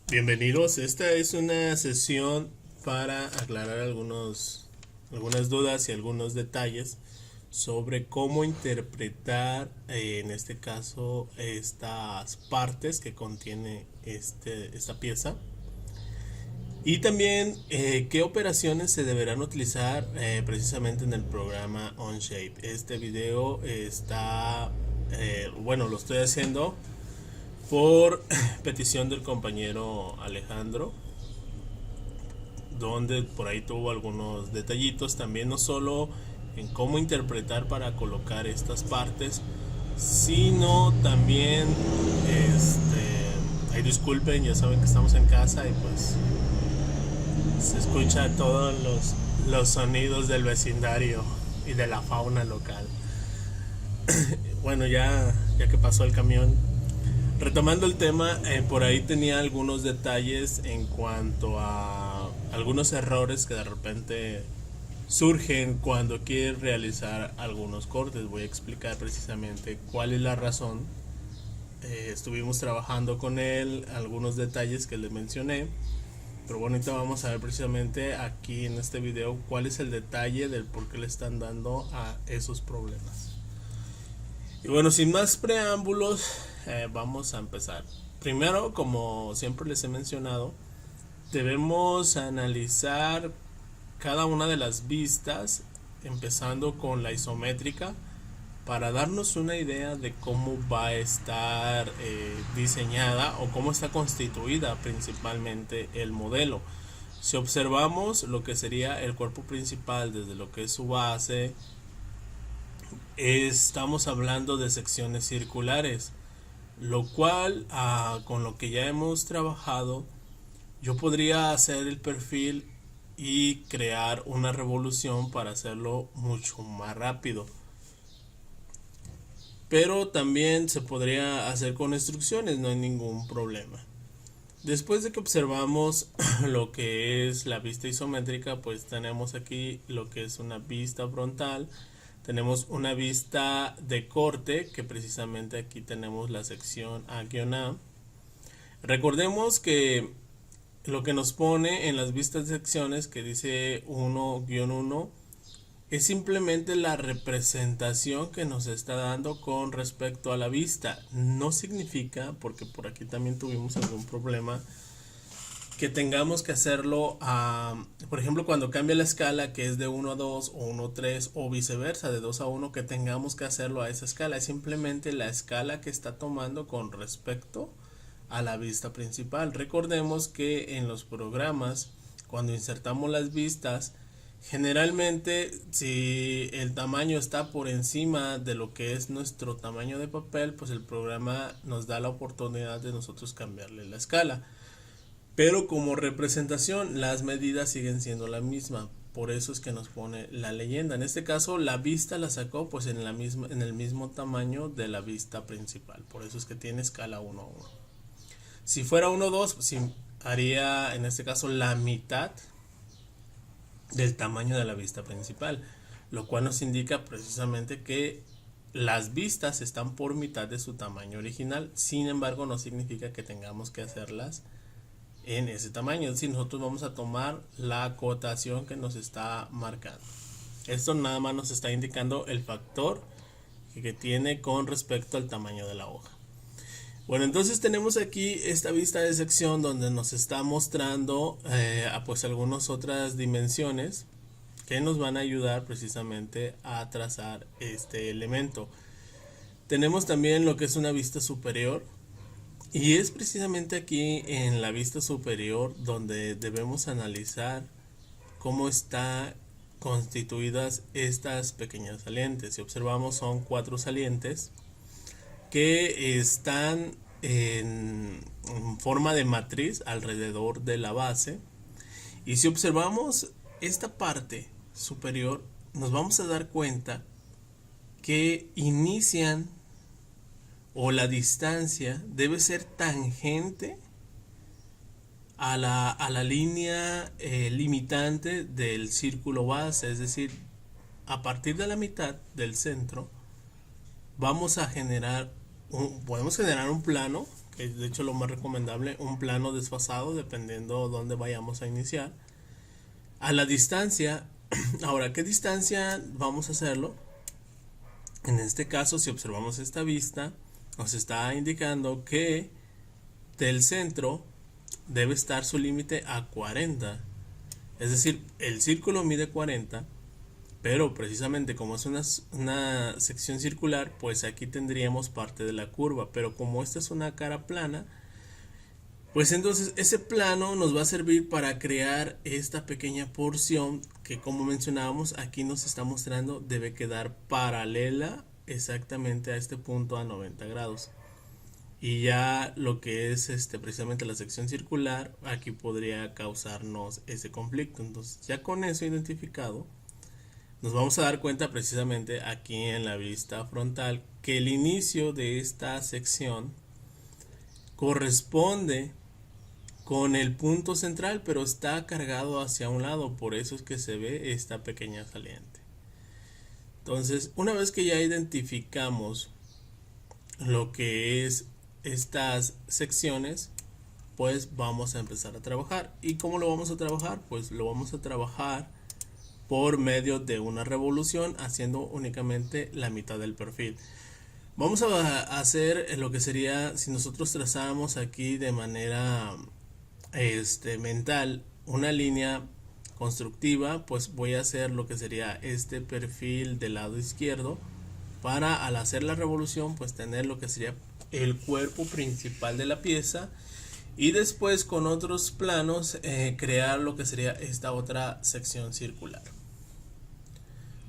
Bienvenidos, esta es una sesión para aclarar algunas dudas y algunos detalles sobre cómo interpretar, en este caso, estas partes que contiene esta pieza. Y también qué operaciones se deberán utilizar precisamente en el programa Onshape. Este video lo estoy haciendo por petición del compañero Alejandro, donde por ahí tuvo algunos detallitos también, no solo en cómo interpretar para colocar estas partes, sino también, ay, disculpen, ya saben que estamos en casa y pues se escucha todos los sonidos del vecindario y de la fauna local. Bueno, ya que pasó el camión, retomando el tema, por ahí tenía algunos detalles en cuanto a algunos errores que de repente surgen cuando quieres realizar algunos cortes. Voy a explicar precisamente cuál es la razón. Estuvimos trabajando con él, algunos detalles que le mencioné, pero bueno, ahorita vamos a ver precisamente aquí en este video cuál es el detalle del por qué le están dando a esos problemas. Y bueno, sin más preámbulos, vamos a empezar. Primero, como siempre les he mencionado, debemos analizar cada una de las vistas, empezando con la isométrica, para darnos una idea de cómo va a estar diseñada o cómo está constituida principalmente el modelo. Si observamos lo que sería el cuerpo principal desde lo que es su base, estamos hablando de secciones circulares, lo cual con lo que ya hemos trabajado, yo podría hacer el perfil y crear una revolución para hacerlo mucho más rápido, pero también se podría hacer con instrucciones, no hay ningún problema. Después de que observamos lo que es la vista isométrica, pues tenemos aquí lo que es una vista frontal, tenemos una vista de corte, que precisamente aquí tenemos la sección A-A. Recordemos que lo que nos pone en las vistas de secciones, que dice 1-1, es simplemente la representación que nos está dando con respecto a la vista. No significa, porque por aquí también tuvimos algún problema, que tengamos que hacerlo por ejemplo, cuando cambia la escala, que es de 1-2 o 1-3 o viceversa, de 2-1, que tengamos que hacerlo a esa escala. Es simplemente la escala que está tomando con respecto a la vista principal. Recordemos que en los programas, cuando insertamos las vistas, generalmente si el tamaño está por encima de lo que es nuestro tamaño de papel, pues el programa nos da la oportunidad de nosotros cambiarle la escala. Pero como representación, las medidas siguen siendo la misma. Por eso es que nos pone la leyenda. En este caso, la vista la sacó pues en el mismo tamaño de la vista principal. Por eso es que tiene escala 1-1. Si fuera 1-2, pues sí, haría en este caso la mitad del tamaño de la vista principal, lo cual nos indica precisamente que las vistas están por mitad de su tamaño original. Sin embargo, no significa que tengamos que hacerlas en ese tamaño. Es decir, nosotros vamos a tomar la acotación que nos está marcando. Esto nada más nos está indicando el factor que tiene con respecto al tamaño de la hoja. Bueno, entonces tenemos aquí esta vista de sección donde nos está mostrando pues algunas otras dimensiones que nos van a ayudar precisamente a trazar este elemento. Tenemos también lo que es una vista superior, y es precisamente aquí en la vista superior donde debemos analizar cómo están constituidas estas pequeñas salientes. Si observamos, son 4 salientes que están en forma de matriz alrededor de la base. Y si observamos esta parte superior, nos vamos a dar cuenta que inician, o la distancia debe ser tangente a la línea limitante del círculo base. Es decir, a partir de la mitad del centro vamos a generar podemos generar un plano es de hecho lo más recomendable, un plano desfasado dependiendo dónde vayamos a iniciar. A la distancia, ahora, ¿qué distancia vamos a hacerlo? En este caso, si observamos esta vista, nos está indicando que del centro debe estar su límite a 40. Es decir, el círculo mide 40, pero precisamente como es una sección circular, pues aquí tendríamos parte de la curva. Pero como esta es una cara plana, pues entonces ese plano nos va a servir para crear esta pequeña porción que, como mencionábamos, aquí nos está mostrando debe quedar paralela exactamente a este punto a 90 grados. Y ya lo que es precisamente la sección circular, aquí podría causarnos ese conflicto. Entonces, ya con eso identificado, nos vamos a dar cuenta precisamente aquí en la vista frontal que el inicio de esta sección corresponde con el punto central, pero está cargado hacia un lado, por eso es que se ve esta pequeña saliente. Entonces, una vez que ya identificamos lo que es estas secciones, pues vamos a empezar a trabajar. ¿Y cómo lo vamos a trabajar? Pues lo vamos a trabajar por medio de una revolución, haciendo únicamente la mitad del perfil. Vamos a hacer lo que sería, si nosotros trazáramos aquí de manera mental una línea constructiva, pues voy a hacer lo que sería este perfil del lado izquierdo, para al hacer la revolución pues tener lo que sería el cuerpo principal de la pieza, y después con otros planos crear lo que sería esta otra sección circular.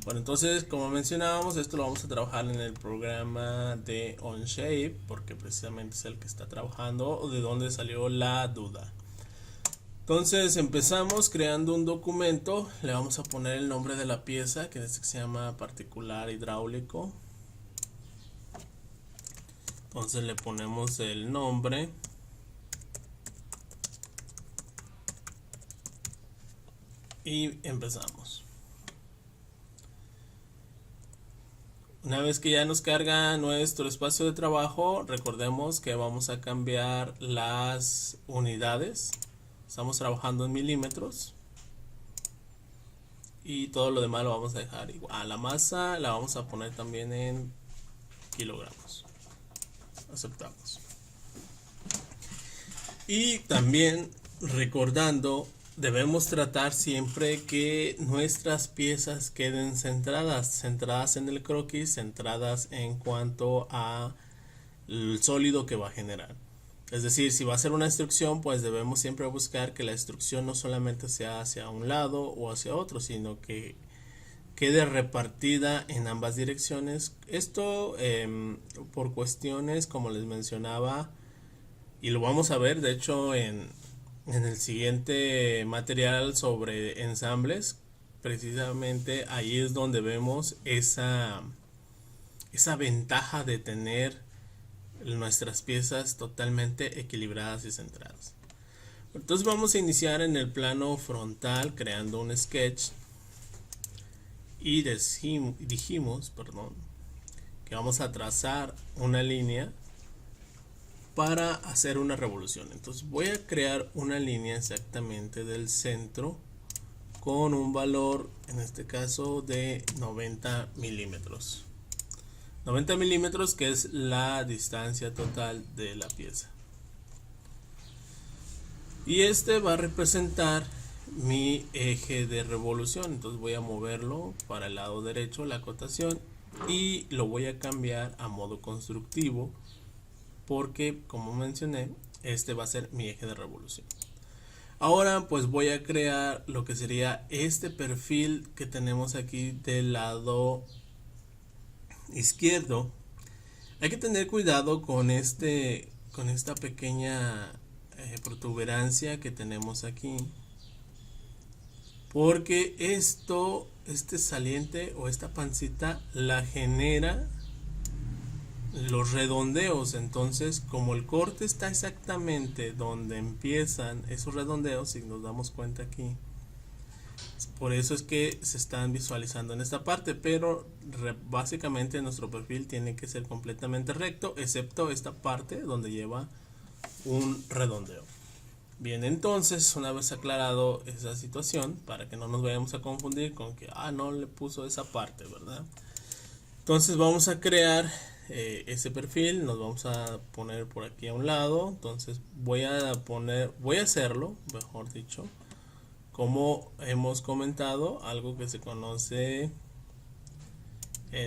Bueno, entonces como mencionábamos, esto lo vamos a trabajar en el programa de Onshape, porque precisamente es el que está trabajando, o de donde salió la duda. Entonces empezamos creando un documento, le vamos a poner el nombre de la pieza, que se llama particular hidráulico. Entonces le ponemos el nombre. Y empezamos. Una vez que ya nos carga nuestro espacio de trabajo, recordemos que vamos a cambiar las unidades. Estamos trabajando en milímetros. Y todo lo demás lo vamos a dejar igual. A la masa la vamos a poner también en kilogramos. Aceptamos. Y también recordando, debemos tratar siempre que nuestras piezas queden centradas en el croquis, centradas en cuanto a el sólido que va a generar. Es decir, si va a ser una instrucción, pues debemos siempre buscar que la instrucción no solamente sea hacia un lado o hacia otro, sino que quede repartida en ambas direcciones. Esto por cuestiones, como les mencionaba, y lo vamos a ver de hecho en el siguiente material sobre ensambles. Precisamente ahí es donde vemos esa ventaja de tener nuestras piezas totalmente equilibradas y centradas. Entonces vamos a iniciar en el plano frontal creando un sketch, y dijimos que vamos a trazar una línea para hacer una revolución. Entonces voy a crear una línea exactamente del centro con un valor, en este caso, de 90 milímetros. 90 milímetros, que es la distancia total de la pieza. Y este va a representar mi eje de revolución. Entonces voy a moverlo para el lado derecho, la acotación, y lo voy a cambiar a modo constructivo, porque como mencioné, este va a ser mi eje de revolución. Ahora pues voy a crear lo que sería este perfil que tenemos aquí del lado izquierdo. Hay que tener cuidado con esta pequeña protuberancia que tenemos aquí, porque este saliente o esta pancita la genera los redondeos. Entonces, como el corte está exactamente donde empiezan esos redondeos, si nos damos cuenta aquí, por eso es que se están visualizando en esta parte, pero básicamente nuestro perfil tiene que ser completamente recto, excepto esta parte donde lleva un redondeo. Bien, entonces una vez aclarado esa situación, para que no nos vayamos a confundir con que no le puso esa parte, ¿verdad? Entonces vamos a crear ese perfil, nos vamos a poner por aquí a un lado. Entonces voy a hacerlo, mejor dicho, como hemos comentado, algo que se conoce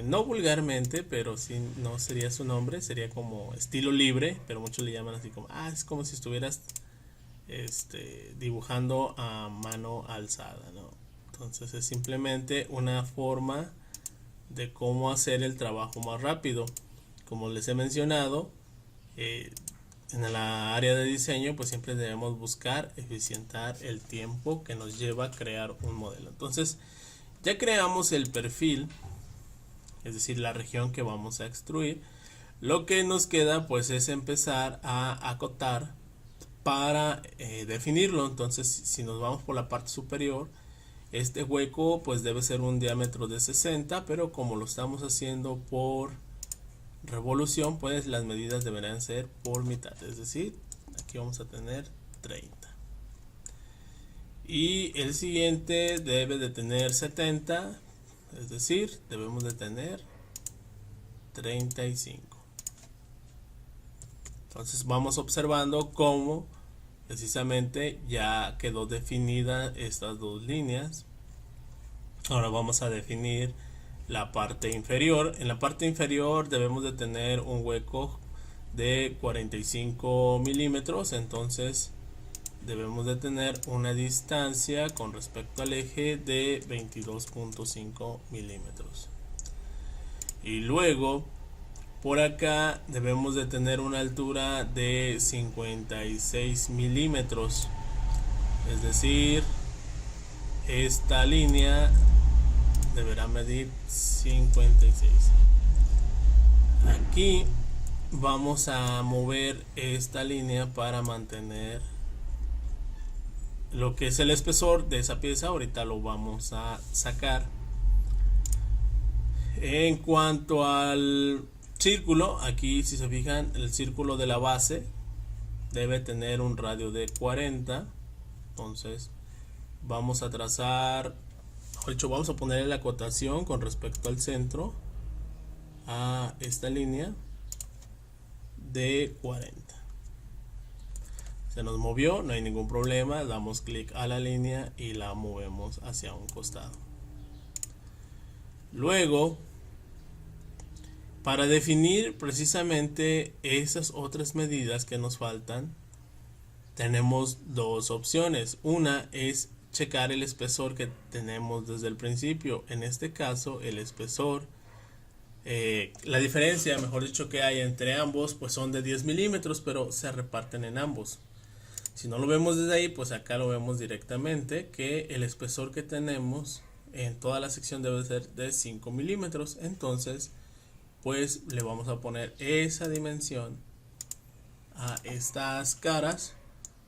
no vulgarmente, pero sí, no sería su nombre, sería como estilo libre, pero muchos le llaman así como, es como si estuvieras dibujando a mano alzada, ¿no? Entonces es simplemente una forma de cómo hacer el trabajo más rápido. Como les he mencionado, en la área de diseño pues siempre debemos buscar eficientar el tiempo que nos lleva a crear un modelo. Entonces ya creamos el perfil, es decir, la región que vamos a extruir. Lo que nos queda pues es empezar a acotar para definirlo. Entonces si nos vamos por la parte superior, este hueco pues debe ser un diámetro de 60, pero como lo estamos haciendo por revolución, pues las medidas deberán ser por mitad, es decir, aquí vamos a tener 30. Y el siguiente debe de tener 70, es decir, debemos de tener 35. Entonces vamos observando cómo precisamente ya quedó definida estas dos líneas. Ahora vamos a definir la parte inferior. En la parte inferior debemos de tener un hueco de 45 milímetros. Entonces debemos de tener una distancia con respecto al eje de 22.5 milímetros. Y luego por acá debemos de tener una altura de 56 milímetros. Es decir, esta línea deberá medir 56. Aquí vamos a mover esta línea para mantener lo que es el espesor de esa pieza. Ahorita lo vamos a sacar. En cuanto al círculo, aquí si se fijan, el círculo de la base debe tener un radio de 40. Entonces vamos a trazar, de hecho vamos a poner la acotación con respecto al centro a esta línea de 40. Se nos movió, no hay ningún problema, damos clic a la línea y la movemos hacia un costado. Luego, para definir precisamente esas otras medidas que nos faltan, tenemos dos opciones. Una es checar el espesor que tenemos desde el principio. En este caso, el espesor, la diferencia, mejor dicho, que hay entre ambos, pues son de 10 milímetros, pero se reparten en ambos. Si no lo vemos desde ahí, pues acá lo vemos directamente, que el espesor que tenemos en toda la sección debe ser de 5 milímetros. Entonces, pues le vamos a poner esa dimensión a estas caras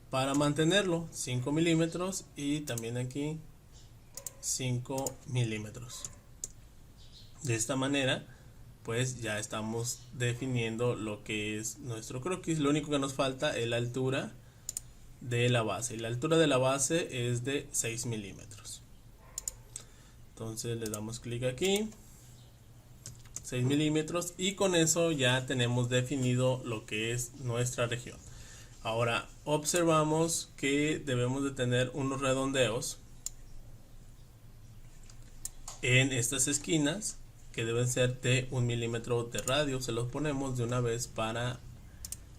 para mantenerlo, 5 milímetros, y también aquí 5 milímetros. De esta manera pues ya estamos definiendo lo que es nuestro croquis. Lo único que nos falta es la altura de la base, y la altura de la base es de 6 milímetros. Entonces le damos clic aquí, 6 milímetros, y con eso ya tenemos definido lo que es nuestra región. Ahora observamos que debemos de tener unos redondeos en estas esquinas que deben ser de 1 milímetro de radio. Se los ponemos de una vez para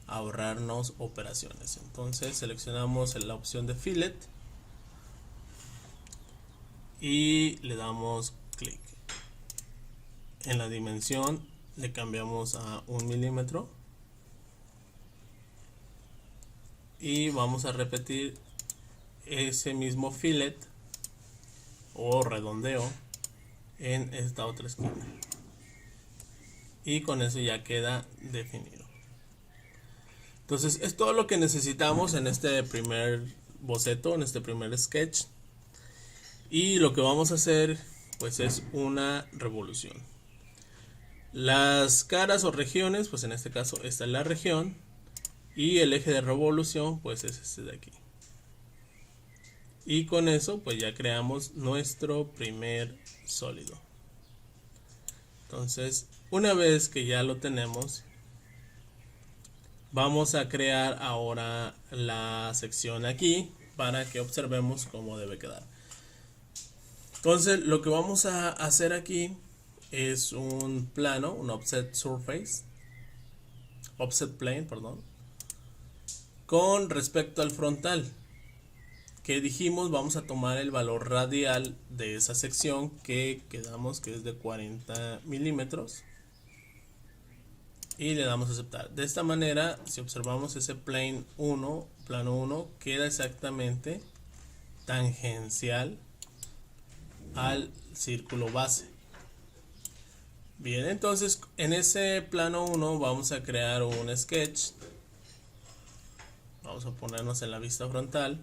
ahorrarnos operaciones. Entonces seleccionamos la opción de fillet y le damos clic. En la dimensión le cambiamos a 1 milímetro y vamos a repetir ese mismo fillet o redondeo en esta otra esquina, y con eso ya queda definido. Entonces es todo lo que necesitamos en este primer boceto, en este primer sketch, y lo que vamos a hacer pues es una revolución. Las caras o regiones, pues en este caso esta es la región, y el eje de revolución pues es este de aquí. Y con eso pues ya creamos nuestro primer sólido. Entonces, una vez que ya lo tenemos, vamos a crear ahora la sección aquí para que observemos cómo debe quedar. Entonces, lo que vamos a hacer aquí es un plano, un offset plane, perdón, con respecto al frontal. Que dijimos, vamos a tomar el valor radial de esa sección que quedamos que es de 40 milímetros y le damos a aceptar. De esta manera, si observamos ese plano 1 queda exactamente tangencial al círculo base. Bien, entonces en ese plano 1 vamos a crear un sketch. Vamos a ponernos en la vista frontal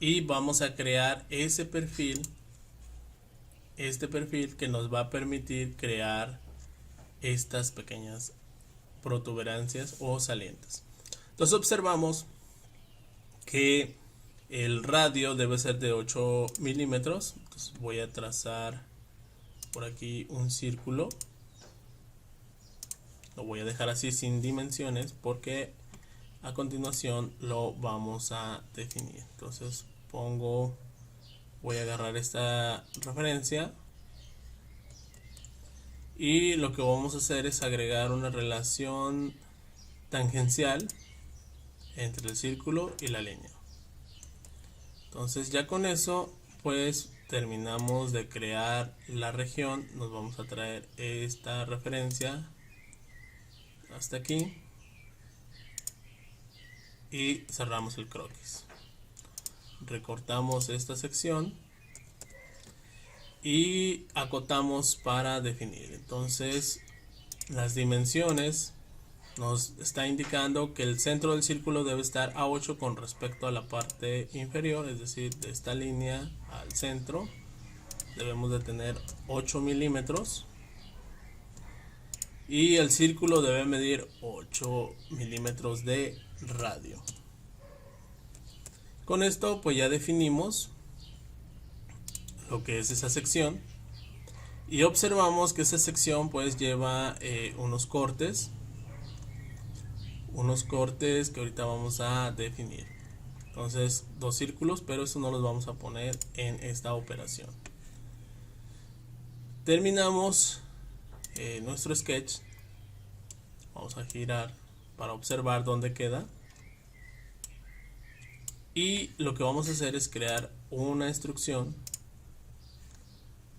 y vamos a crear ese perfil, este perfil que nos va a permitir crear estas pequeñas protuberancias o salientes. Entonces observamos que el radio debe ser de 8 milímetros. Entonces voy a trazar por aquí un círculo. Lo voy a dejar así sin dimensiones porque a continuación lo vamos a definir. Entonces voy a agarrar esta referencia y lo que vamos a hacer es agregar una relación tangencial entre el círculo y la línea. Entonces ya con eso pues terminamos de crear la región. Nos vamos a traer esta referencia hasta aquí y cerramos el croquis. Recortamos esta sección y acotamos para definir. Entonces las dimensiones nos está indicando que el centro del círculo debe estar a 8 con respecto a la parte inferior, es decir, de esta línea al centro debemos de tener 8 milímetros y el círculo debe medir 8 milímetros de radio. Con esto pues ya definimos lo que es esa sección y observamos que esa sección pues lleva unos cortes que ahorita vamos a definir. Entonces 2 círculos, pero eso no los vamos a poner en esta operación. Terminamos nuestro sketch. Vamos a girar para observar dónde queda. Y lo que vamos a hacer es crear una instrucción,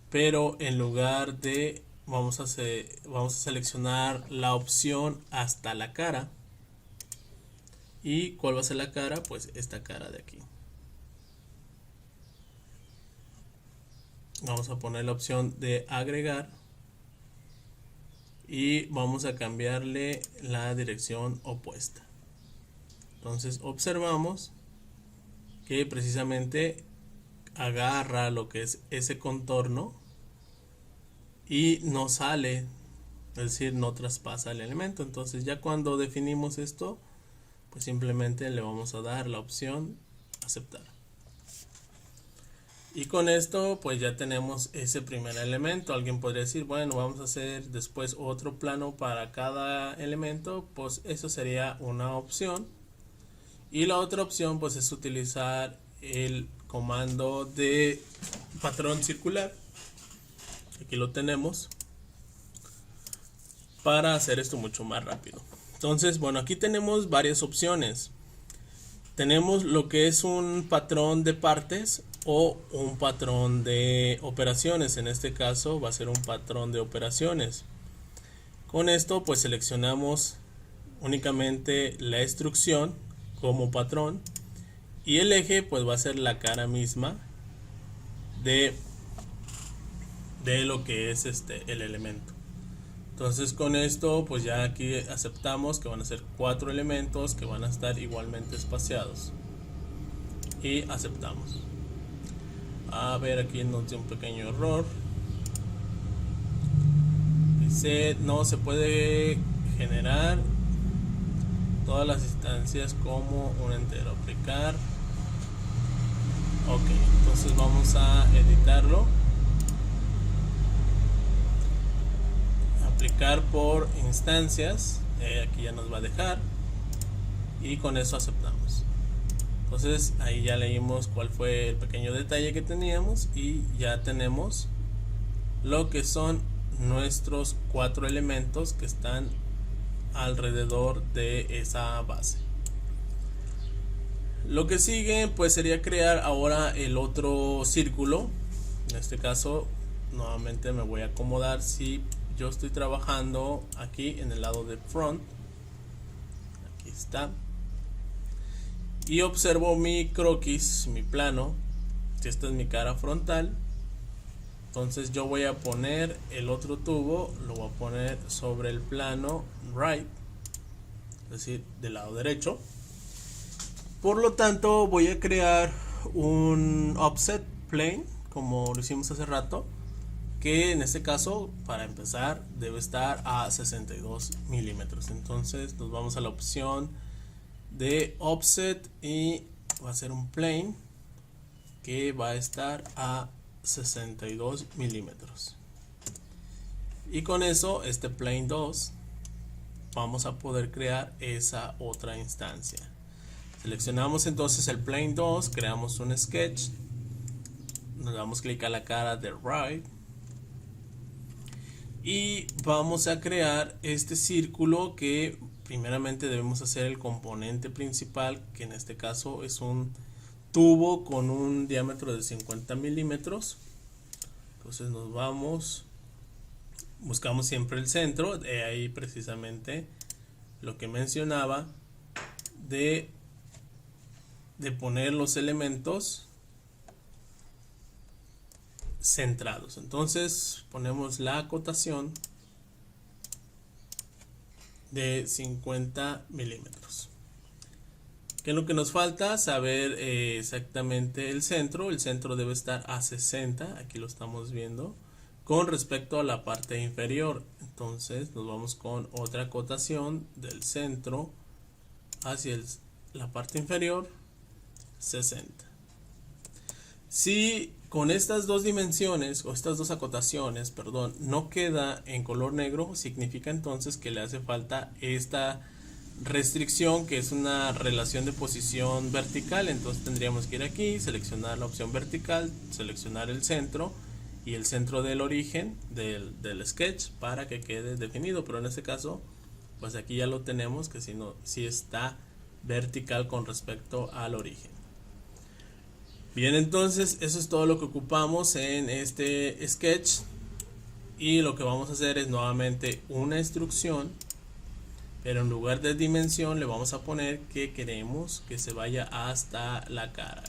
pero en lugar de vamos a seleccionar la opción hasta la cara. ¿Y cuál va a ser la cara? Pues esta cara de aquí. Vamos a poner la opción de agregar y vamos a cambiarle la dirección opuesta. Entonces observamos que precisamente agarra lo que es ese contorno y no sale, es decir, no traspasa el elemento. Entonces ya cuando definimos esto, pues simplemente le vamos a dar la opción aceptar. Y con esto pues ya tenemos ese primer elemento. Alguien podría decir, bueno, vamos a hacer después otro plano para cada elemento. Pues eso sería una opción. Y la otra opción pues es utilizar el comando de patrón circular. Aquí lo tenemos. Para hacer esto mucho más rápido. Entonces, bueno, aquí tenemos varias opciones. Tenemos lo que es un patrón de partes o un patrón de operaciones. En este caso va a ser un patrón de operaciones. Con esto pues seleccionamos únicamente la instrucción como patrón y el eje pues va a ser la cara misma de lo que es el elemento. Entonces con esto pues ya aquí aceptamos que van a ser 4 elementos que van a estar igualmente espaciados y aceptamos. A ver, aquí nos dio un pequeño error. Dice no se puede generar todas las instancias como un entero. Aplicar. Ok, entonces vamos a editarlo. Aplicar por instancias. Aquí ya nos va a dejar. Y con eso aceptamos. Entonces ahí ya leímos cuál fue el pequeño detalle que teníamos. Y ya tenemos lo que son nuestros 4 elementos que están alrededor de esa base. Lo que sigue pues sería crear ahora el otro círculo. En este caso nuevamente me voy a acomodar. Si yo estoy trabajando aquí en el lado de front, aquí está, y observo mi croquis, mi plano, si esta es mi cara frontal, entonces yo voy a poner el otro tubo, lo voy a poner sobre el plano right, es decir, del lado derecho. Por lo tanto voy a crear un offset plane como lo hicimos hace rato, que en este caso para empezar debe estar a 62 milímetros. Entonces nos vamos a la opción de offset y va a ser un plane que va a estar a 62 milímetros, y con eso este plane 2 vamos a poder crear esa otra instancia. Seleccionamos entonces el plane 2, creamos un sketch, nos damos clic a la cara de right y vamos a crear este círculo que primeramente debemos hacer el componente principal, que en este caso es un tubo con un diámetro de 50 milímetros. Entonces nos vamos, buscamos siempre el centro, de ahí precisamente lo que mencionaba de poner los elementos centrados. Entonces ponemos la acotación de 50 milímetros. ¿Qué es lo que nos falta? Saber exactamente el centro. El centro debe estar a 60, aquí lo estamos viendo, con respecto a la parte inferior. Entonces nos vamos con otra acotación del centro hacia la parte inferior, 60. Si con estas dos dimensiones o estas dos acotaciones, perdón, no queda en color negro, significa entonces que le hace falta esta restricción, que es una relación de posición vertical. Entonces tendríamos que ir aquí, seleccionar la opción vertical, seleccionar el centro y el centro del origen del sketch para que quede definido. Pero en este caso pues aquí ya lo tenemos, que si está vertical con respecto al origen. Bien, entonces eso es todo lo que ocupamos en este sketch, y lo que vamos a hacer es nuevamente una instrucción, pero en lugar de dimensión le vamos a poner que queremos que se vaya hasta la cara.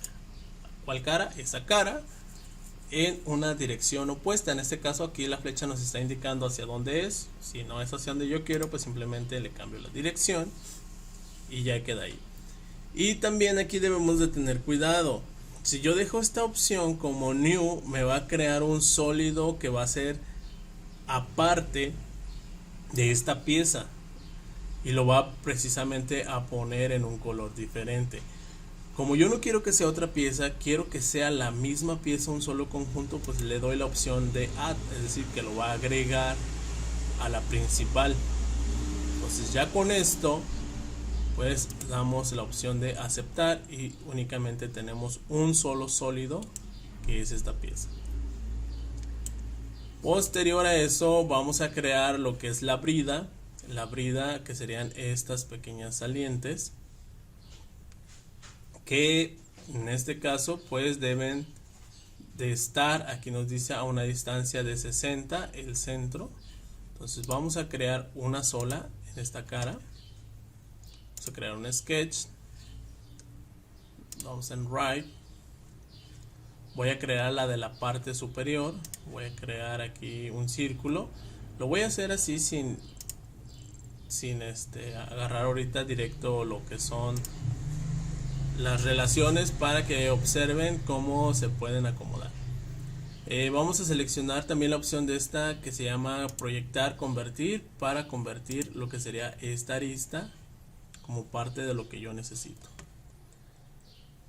¿Cuál cara? Esa cara en una dirección opuesta. En este caso aquí la flecha nos está indicando hacia dónde es. Si no es hacia donde yo quiero, pues simplemente le cambio la dirección y ya queda ahí. Y también aquí debemos de tener cuidado. Si yo dejo esta opción como new, me va a crear un sólido que va a ser aparte de esta pieza y lo va precisamente a poner en un color diferente. Como yo no quiero que sea otra pieza, quiero que sea la misma pieza, un solo conjunto, pues le doy la opción de add, es decir, que lo va a agregar a la principal. Entonces ya con esto pues damos la opción de aceptar y únicamente tenemos un solo sólido, que es esta pieza. Posterior a eso vamos a crear lo que es la brida, que serían estas pequeñas salientes, que en este caso pues deben de estar, aquí nos dice, a una distancia de 60 el centro. Entonces vamos a crear una sola en esta cara. Vamos a crear un sketch, vamos en right, voy a crear la de la parte superior, voy a crear aquí un círculo. Lo voy a hacer así sin agarrar ahorita directo lo que son las relaciones, para que observen cómo se pueden acomodar. Vamos a seleccionar también la opción de esta que se llama proyectar, convertir, para convertir lo que sería esta arista como parte de lo que yo necesito.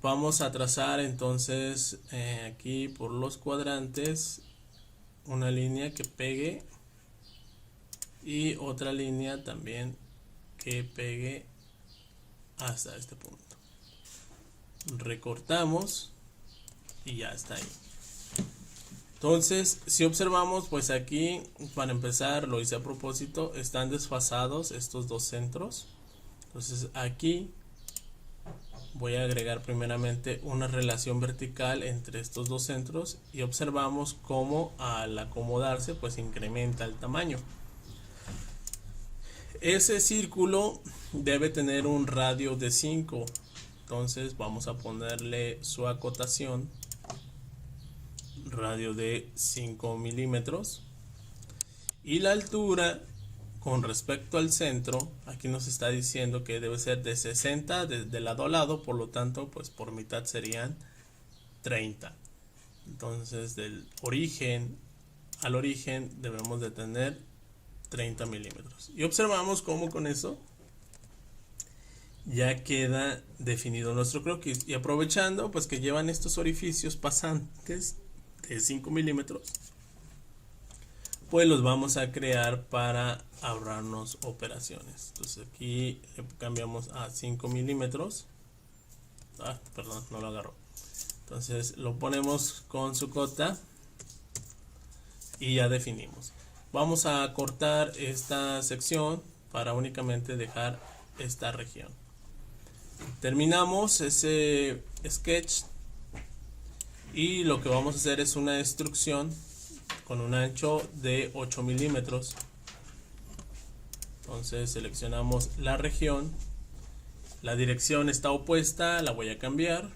Vamos a trazar entonces aquí por los cuadrantes una línea que pegue y otra línea también que pegue hasta este punto. Recortamos y ya está ahí. Entonces, si observamos, pues aquí, para empezar, lo hice a propósito, están desfasados estos dos centros. Entonces aquí voy a agregar primeramente una relación vertical entre estos dos centros y observamos cómo al acomodarse pues incrementa el tamaño. Ese círculo debe tener un radio de 5, entonces vamos a ponerle su acotación, radio de 5 milímetros, y la altura con respecto al centro, aquí nos está diciendo que debe ser de 60 de lado a lado, por lo tanto pues por mitad serían 30. Entonces del origen al origen debemos de tener 30 milímetros. Y observamos cómo con eso ya queda definido nuestro croquis. Y aprovechando pues que llevan estos orificios pasantes de 5 milímetros, pues los vamos a crear para ahorrarnos operaciones. Entonces aquí le cambiamos a 5 milímetros. Perdón, no lo agarró. Entonces lo ponemos con su cota y ya definimos. Vamos a cortar esta sección para únicamente dejar esta región. Terminamos ese sketch y lo que vamos a hacer es una extrusión con un ancho de 8 milímetros. Entonces seleccionamos la región, la dirección está opuesta, la voy a cambiar,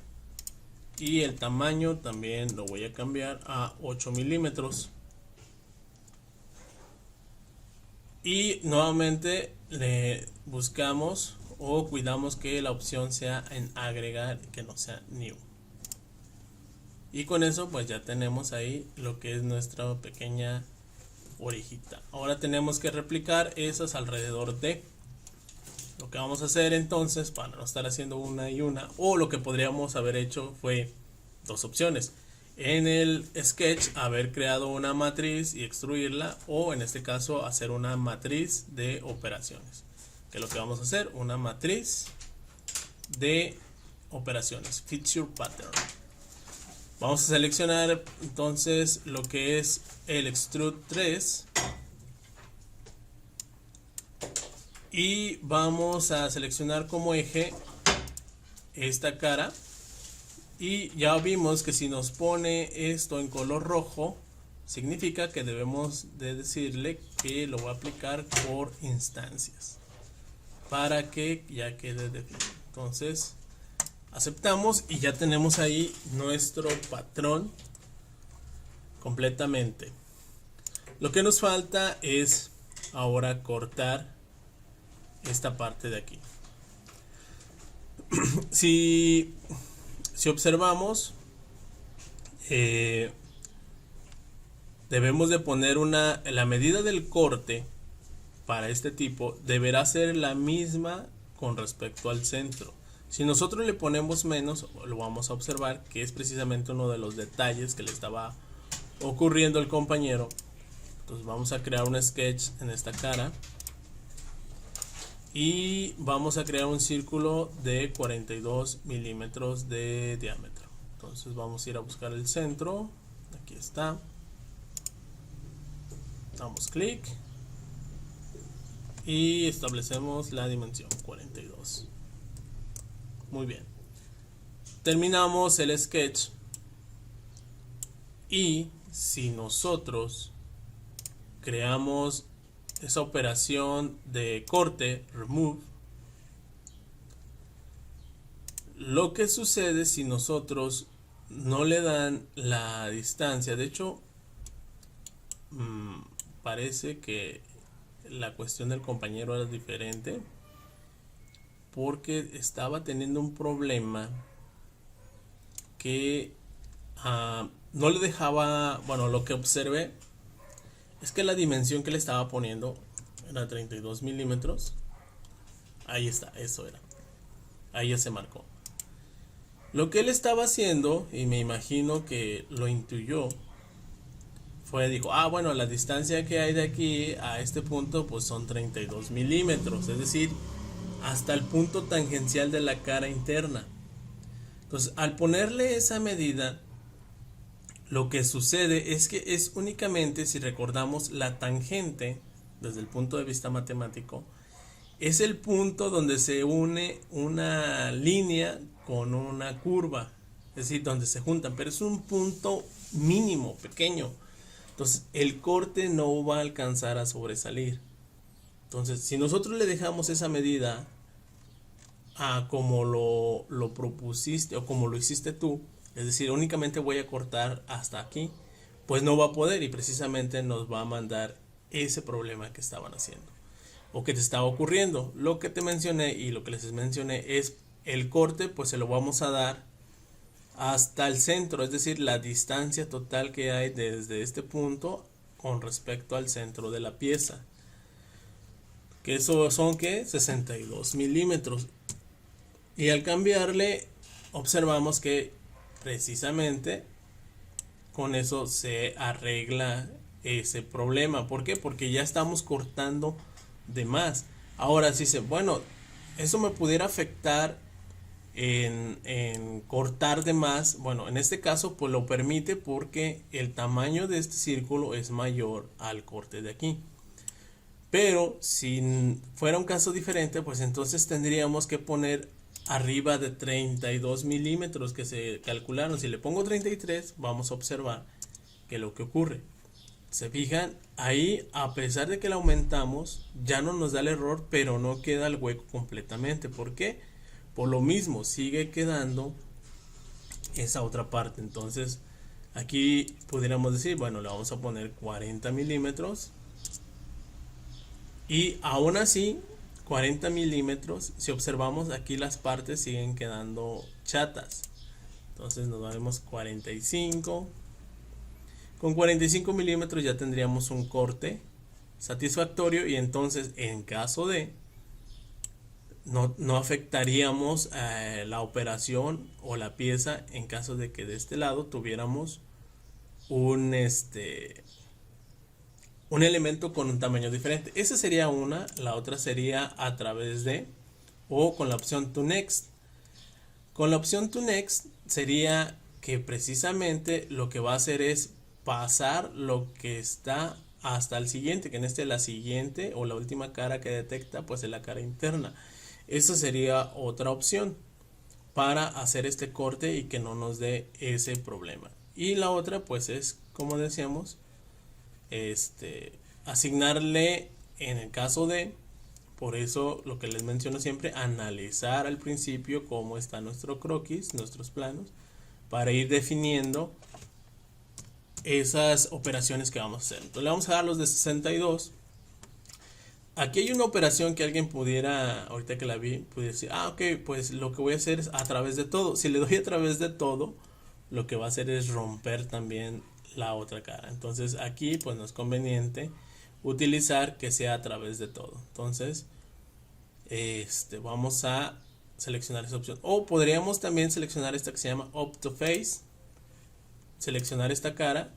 y el tamaño también lo voy a cambiar a 8 milímetros. Y nuevamente le buscamos o cuidamos que la opción sea en agregar, que no sea new. Y con eso pues ya tenemos ahí lo que es nuestra pequeña orejita. Ahora tenemos que replicar esas alrededor de. Lo que vamos a hacer entonces, para no estar haciendo una y una, o lo que podríamos haber hecho fue dos opciones. En el sketch haber creado una matriz y extruirla, o en este caso hacer una matriz de operaciones. Que es lo que vamos a hacer, una matriz de operaciones, feature pattern. Vamos a seleccionar entonces lo que es el extrude 3 y vamos a seleccionar como eje esta cara, y ya vimos que si nos pone esto en color rojo significa que debemos de decirle que lo va a aplicar por instancias para que ya quede definido. Entonces aceptamos y ya tenemos ahí nuestro patrón completamente. Lo que nos falta es ahora cortar esta parte de aquí. Si observamos, debemos de poner la medida del corte para este tipo deberá ser la misma con respecto al centro. Si nosotros le ponemos menos, lo vamos a observar que es precisamente uno de los detalles que le estaba ocurriendo al compañero. Entonces vamos a crear un sketch en esta cara y vamos a crear un círculo de 42 milímetros de diámetro. Entonces vamos a ir a buscar el centro, aquí está, damos clic y establecemos la dimensión 42. Muy bien, terminamos el sketch y si nosotros creamos esa operación de corte, remove, lo que sucede si nosotros no le dan la distancia, de hecho parece que la cuestión del compañero era diferente porque estaba teniendo un problema que no le dejaba, bueno, lo que observé es que la dimensión que le estaba poniendo era 32 milímetros. Ahí está, eso era. Ahí ya se marcó. Lo que él estaba haciendo, y me imagino que lo intuyó, dijo, bueno, la distancia que hay de aquí a este punto pues son 32 milímetros, es decir, hasta el punto tangencial de la cara interna. Entonces, al ponerle esa medida, lo que sucede es que es únicamente, si recordamos, la tangente, desde el punto de vista matemático, es el punto donde se une una línea con una curva, es decir, donde se juntan, pero es un punto mínimo, pequeño. Entonces, el corte no va a alcanzar a sobresalir. Entonces, si nosotros le dejamos esa medida a como lo propusiste o como lo hiciste tú, es decir, únicamente voy a cortar hasta aquí, pues no va a poder y precisamente nos va a mandar ese problema que estaban haciendo o que te estaba ocurriendo. Lo que te mencioné y lo que les mencioné es el corte, pues se lo vamos a dar hasta el centro, es decir, la distancia total que hay desde este punto con respecto al centro de la pieza, que eso son que 62 milímetros. Y al cambiarle observamos que precisamente con eso se arregla ese problema. ¿Por qué? Porque ya estamos cortando de más. Ahora sí se, bueno, eso me pudiera afectar en cortar de más. Bueno, en este caso pues lo permite porque el tamaño de este círculo es mayor al corte de aquí. Pero si fuera un caso diferente, pues entonces tendríamos que poner arriba de 32 milímetros que se calcularon. Si le pongo 33, vamos a observar que lo que ocurre, se fijan, ahí a pesar de que la aumentamos, ya no nos da el error, pero no queda el hueco completamente. ¿Por qué? Por lo mismo, sigue quedando esa otra parte. Entonces, aquí pudiéramos decir, bueno, le vamos a poner 40 milímetros. Y aún así, 40 milímetros, si observamos aquí las partes siguen quedando chatas. Entonces nos vemos 45. Con 45 milímetros ya tendríamos un corte satisfactorio y entonces en caso de no afectaríamos la operación o la pieza en caso de que de este lado tuviéramos un elemento con un tamaño diferente. Esa sería una. La otra sería a través de o con la opción To Next. Con la opción To Next sería que precisamente lo que va a hacer es pasar lo que está hasta el siguiente, que en la siguiente o la última cara que detecta pues es la cara interna. Esa sería otra opción para hacer este corte y que no nos dé ese problema. Y la otra pues es, como decíamos, asignarle en el caso de, por eso lo que les menciono siempre, analizar al principio cómo está nuestro croquis, nuestros planos, para ir definiendo esas operaciones que vamos a hacer. Entonces le vamos a dar los de 62. Aquí hay una operación que alguien pudiera, ahorita que la vi, pudiera decir, ok, pues lo que voy a hacer es a través de todo. Si le doy a través de todo, lo que va a hacer es romper también la otra cara. Entonces aquí pues no es conveniente utilizar que sea a través de todo. Entonces vamos a seleccionar esa opción, o podríamos también seleccionar esta que se llama Up to Face, seleccionar esta cara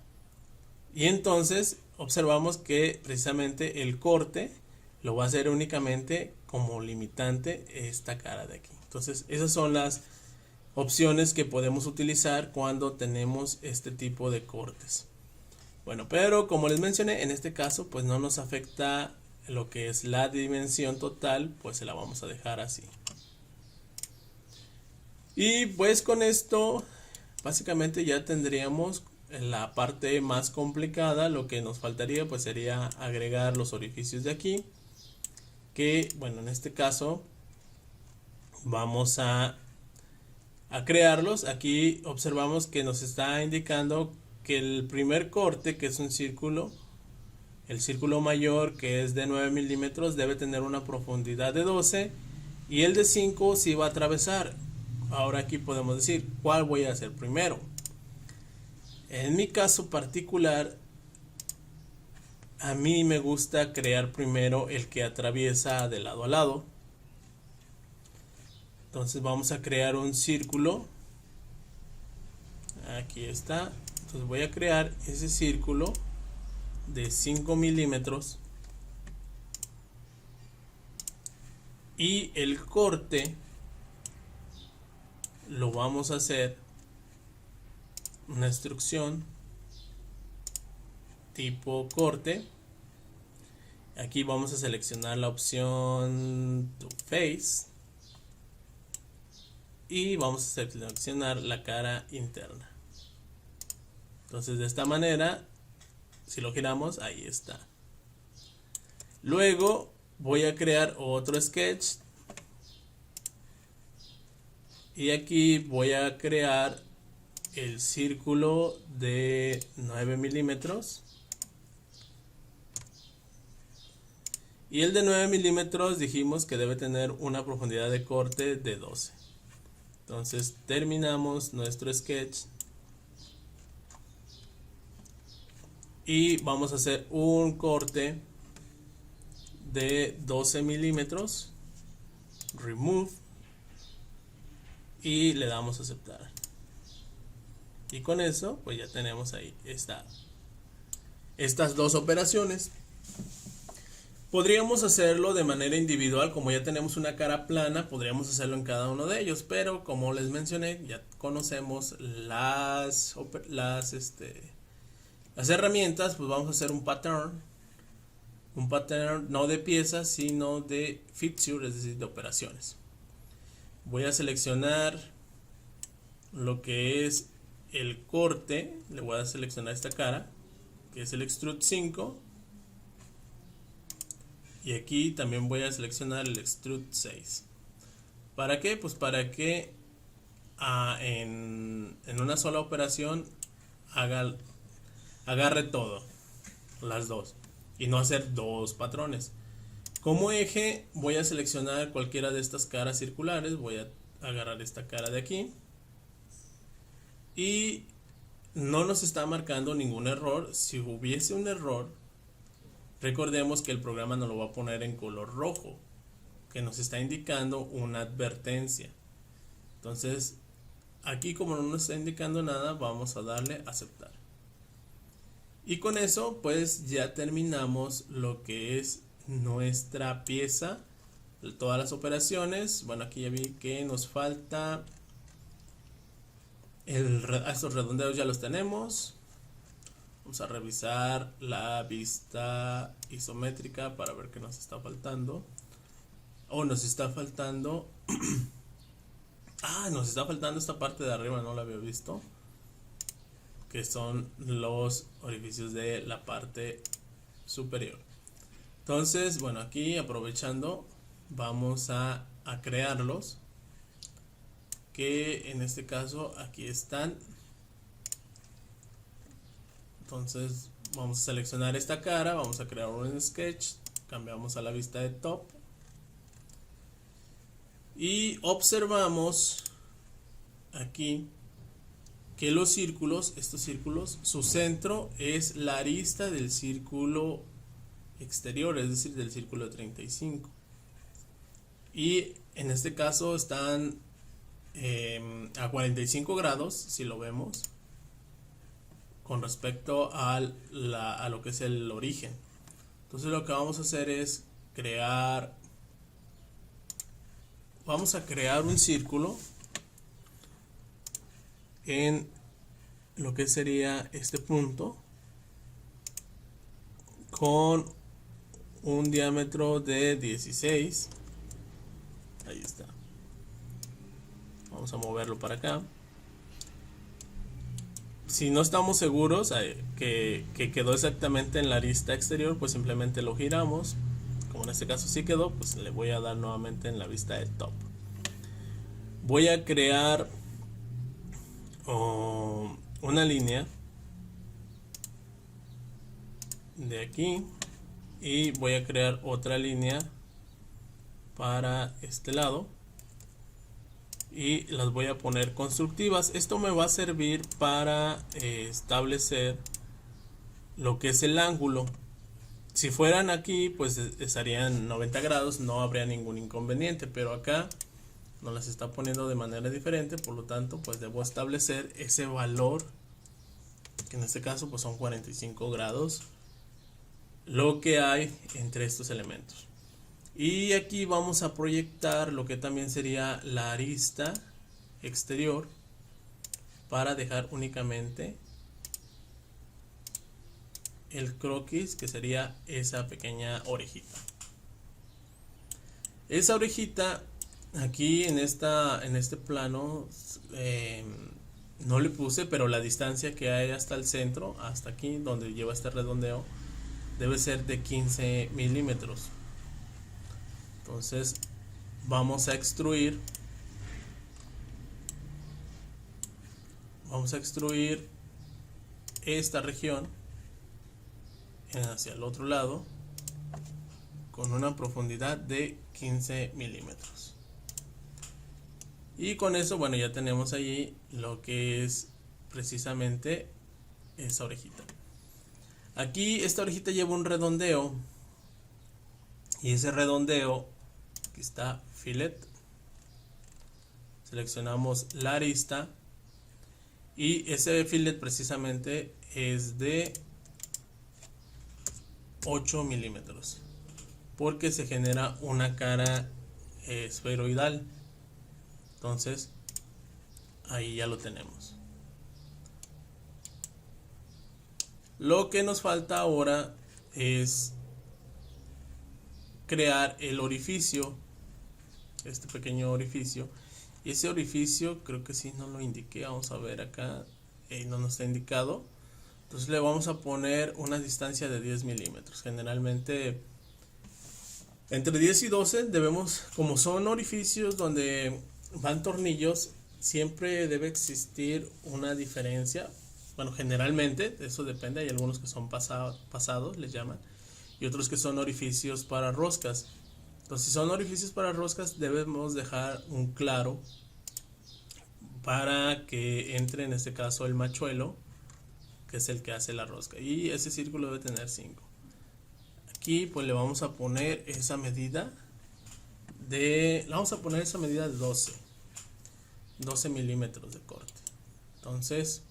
y entonces observamos que precisamente el corte lo va a hacer únicamente como limitante esta cara de aquí. Entonces esas son las opciones que podemos utilizar cuando tenemos este tipo de cortes. Bueno, pero como les mencioné, en este caso pues no nos afecta lo que es la dimensión total, pues se la vamos a dejar así. Y pues con esto básicamente ya tendríamos la parte más complicada. Lo que nos faltaría pues sería agregar los orificios de aquí, que bueno, en este caso vamos a crearlos. Aquí observamos que nos está indicando que el primer corte, que es un círculo, el círculo mayor, que es de 9 milímetros, debe tener una profundidad de 12 y el de 5 sí va a atravesar. Ahora aquí podemos decir cuál voy a hacer primero. En mi caso particular, a mí me gusta crear primero el que atraviesa de lado a lado. Entonces vamos a crear un círculo. Aquí está. Entonces voy a crear ese círculo de 5 milímetros. Y el corte lo vamos a hacer una instrucción tipo corte. Aquí vamos a seleccionar la opción to face y vamos a seleccionar la cara interna. Entonces de esta manera, si lo giramos, ahí está. Luego voy a crear otro sketch y aquí voy a crear el círculo de 9 milímetros. Y el de 9 milímetros dijimos que debe tener una profundidad de corte de 12. Entonces terminamos nuestro sketch. Y vamos a hacer un corte de 12 milímetros. Remove. Y le damos a aceptar. Y con eso pues ya tenemos ahí estas dos operaciones. Podríamos hacerlo de manera individual, como ya tenemos una cara plana, podríamos hacerlo en cada uno de ellos, pero como les mencioné, ya conocemos las herramientas, pues vamos a hacer un pattern no de piezas, sino de feature, es decir, de operaciones. Voy a seleccionar lo que es el corte, le voy a seleccionar esta cara, que es el Extrude 5. Y aquí también voy a seleccionar el Extrude 6. ¿Para qué? Pues para que en una sola operación agarre todo, las dos, y no hacer dos patrones. Como eje voy a seleccionar cualquiera de estas caras circulares. Voy a agarrar esta cara de aquí. Y no nos está marcando ningún error. Si hubiese un error, recordemos que el programa nos lo va a poner en color rojo, que nos está indicando una advertencia. Entonces, aquí como no nos está indicando nada, vamos a darle a aceptar. Y con eso, pues ya terminamos lo que es nuestra pieza, todas las operaciones. Bueno, aquí ya vi que nos falta estos redondeos, ya los tenemos. Vamos a revisar la vista isométrica para ver qué nos está faltando. Nos está faltando nos está faltando esta parte de arriba, no la había visto, que son los orificios de la parte superior. Entonces, bueno, aquí aprovechando vamos a crearlos, que en este caso aquí están. Entonces vamos a seleccionar esta cara, vamos a crear un sketch, cambiamos a la vista de top y observamos aquí que estos círculos, su centro es la arista del círculo exterior, es decir, del círculo de 35. Y en este caso están a 45 grados, si lo vemos, con respecto a lo que es el origen. Entonces lo que vamos a hacer es vamos a crear un círculo en lo que sería este punto, con un diámetro de 16. Ahí está. Vamos a moverlo para acá. Si no estamos seguros que quedó exactamente en la arista exterior, pues simplemente lo giramos. Como en este caso sí quedó, pues le voy a dar nuevamente en la vista de top. Voy a crear una línea de aquí y voy a crear otra línea para este lado y las voy a poner constructivas. Esto me va a servir para establecer lo que es el ángulo. Si fueran aquí, pues estarían 90 grados, no habría ningún inconveniente, pero acá nos las está poniendo de manera diferente, por lo tanto pues debo establecer ese valor, que en este caso pues son 45 grados, lo que hay entre estos elementos. Y aquí vamos a proyectar lo que también sería la arista exterior para dejar únicamente el croquis, que sería esa pequeña orejita. Esa orejita aquí en este plano no le puse, pero la distancia que hay hasta el centro, hasta aquí donde lleva este redondeo, debe ser de 15 milímetros. Entonces vamos a extruir esta región hacia el otro lado con una profundidad de 15 milímetros. Y con eso, bueno, ya tenemos allí lo que es precisamente esa orejita. Aquí esta orejita lleva un redondeo, y ese redondeo, aquí está fillet, seleccionamos la arista, y ese fillet precisamente es de 8 milímetros, porque se genera una cara esferoidal. Entonces ahí ya lo tenemos. Lo que nos falta ahora es crear el orificio, este pequeño orificio. Y ese orificio creo que sí no lo indiqué. Vamos a ver acá, no nos está indicado. Entonces le vamos a poner una distancia de 10 milímetros. Generalmente entre 10 y 12 debemos, como son orificios donde van tornillos, siempre debe existir una diferencia. Bueno, generalmente, eso depende, hay algunos que son pasados, les llaman, y otros que son orificios para roscas. Entonces, si son orificios para roscas, debemos dejar un claro para que entre en este caso el machuelo, que es el que hace la rosca, y ese círculo debe tener 5. Aquí pues le vamos a poner esa medida de 12 milímetros de corte. Entonces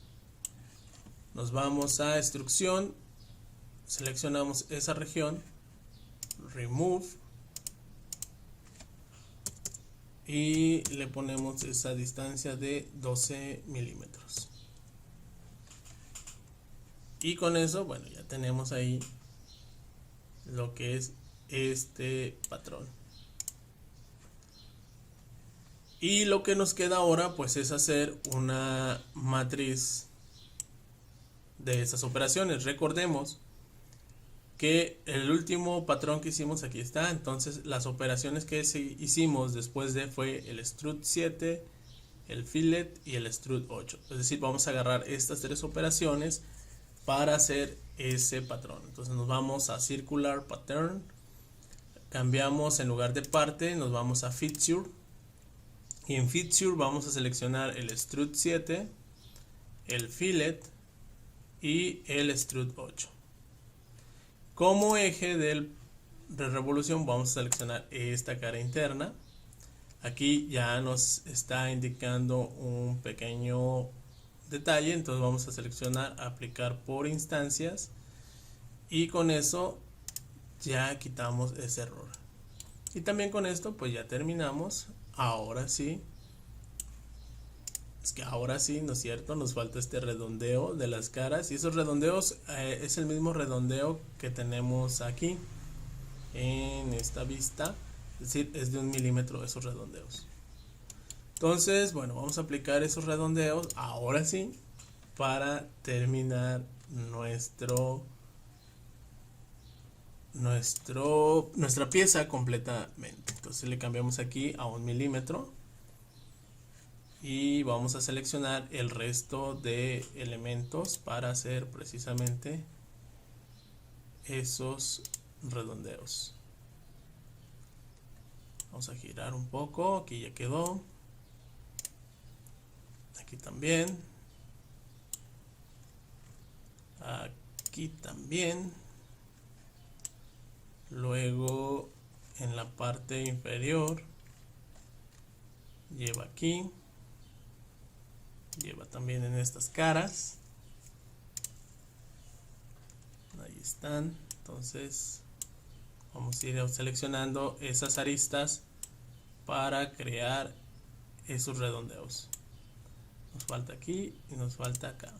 nos vamos a extrusión, seleccionamos esa región, remove, y le ponemos esa distancia de 12 milímetros. Y con eso, bueno, ya tenemos ahí lo que es este patrón. Y lo que nos queda ahora pues es hacer una matriz de esas operaciones. Recordemos que el último patrón que hicimos aquí está. Entonces las operaciones que hicimos después de fue el extrude 7, el fillet y el extrude 8. Es decir, vamos a agarrar estas tres operaciones para hacer ese patrón. Entonces nos vamos a circular pattern, cambiamos en lugar de parte, nos vamos a feature, y en feature vamos a seleccionar el extrude 7, el fillet y el extrude 8. Como eje de revolución vamos a seleccionar esta cara interna. Aquí ya nos está indicando un pequeño detalle, entonces vamos a seleccionar aplicar por instancias, y con eso ya quitamos ese error. Y también con esto pues ya terminamos. Ahora sí, es que ahora sí, ¿no es cierto? Nos falta este redondeo de las caras, y esos redondeos es el mismo redondeo que tenemos aquí en esta vista, es decir, es de 1 milímetro esos redondeos. Entonces, bueno, vamos a aplicar esos redondeos ahora sí para terminar nuestra pieza completamente. Entonces le cambiamos aquí a 1 milímetro y vamos a seleccionar el resto de elementos para hacer precisamente esos redondeos. Vamos a girar un poco, aquí ya quedó, aquí también, aquí también. Luego en la parte inferior lleva aquí, lleva también en estas caras. Ahí están. Entonces vamos a ir seleccionando esas aristas para crear esos redondeos. Nos falta aquí y nos falta acá.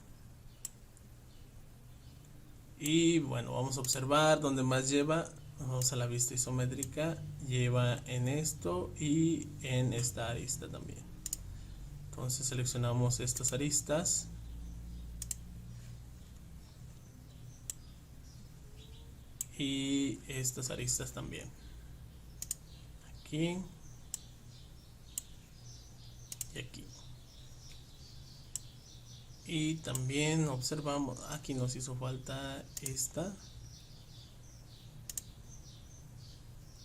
Y bueno, vamos a observar donde más lleva. Vamos a la vista isométrica, lleva en esto y en esta arista también. Entonces seleccionamos estas aristas y estas aristas también. Aquí y aquí. Y también observamos, aquí nos hizo falta esta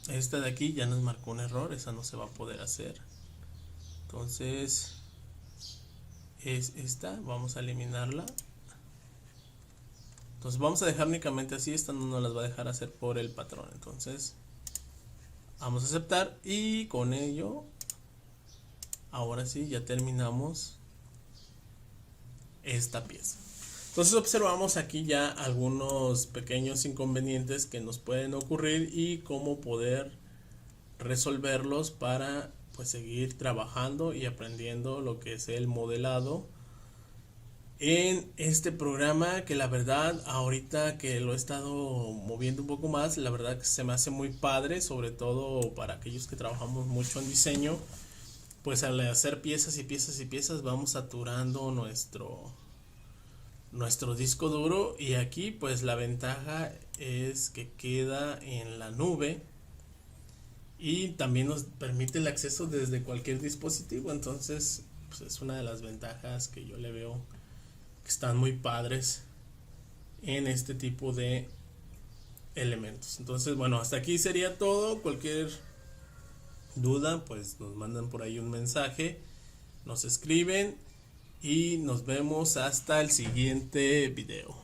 de aquí, ya nos marcó un error, esa no se va a poder hacer. Entonces es esta, vamos a eliminarla. Entonces vamos a dejar únicamente así, esta no nos las va a dejar hacer por el patrón. Entonces vamos a aceptar y con ello ahora sí ya terminamos esta pieza. Entonces observamos aquí ya algunos pequeños inconvenientes que nos pueden ocurrir y cómo poder resolverlos para pues seguir trabajando y aprendiendo lo que es el modelado en este programa, que la verdad ahorita que lo he estado moviendo un poco más, la verdad que se me hace muy padre, sobre todo para aquellos que trabajamos mucho en diseño. Pues al hacer piezas y piezas y piezas vamos saturando nuestro disco duro, y aquí pues la ventaja es que queda en la nube y también nos permite el acceso desde cualquier dispositivo. Entonces pues es una de las ventajas que yo le veo que están muy padres en este tipo de elementos. Entonces bueno, hasta aquí sería todo. Cualquier duda pues nos mandan por ahí un mensaje, nos escriben y nos vemos hasta el siguiente video.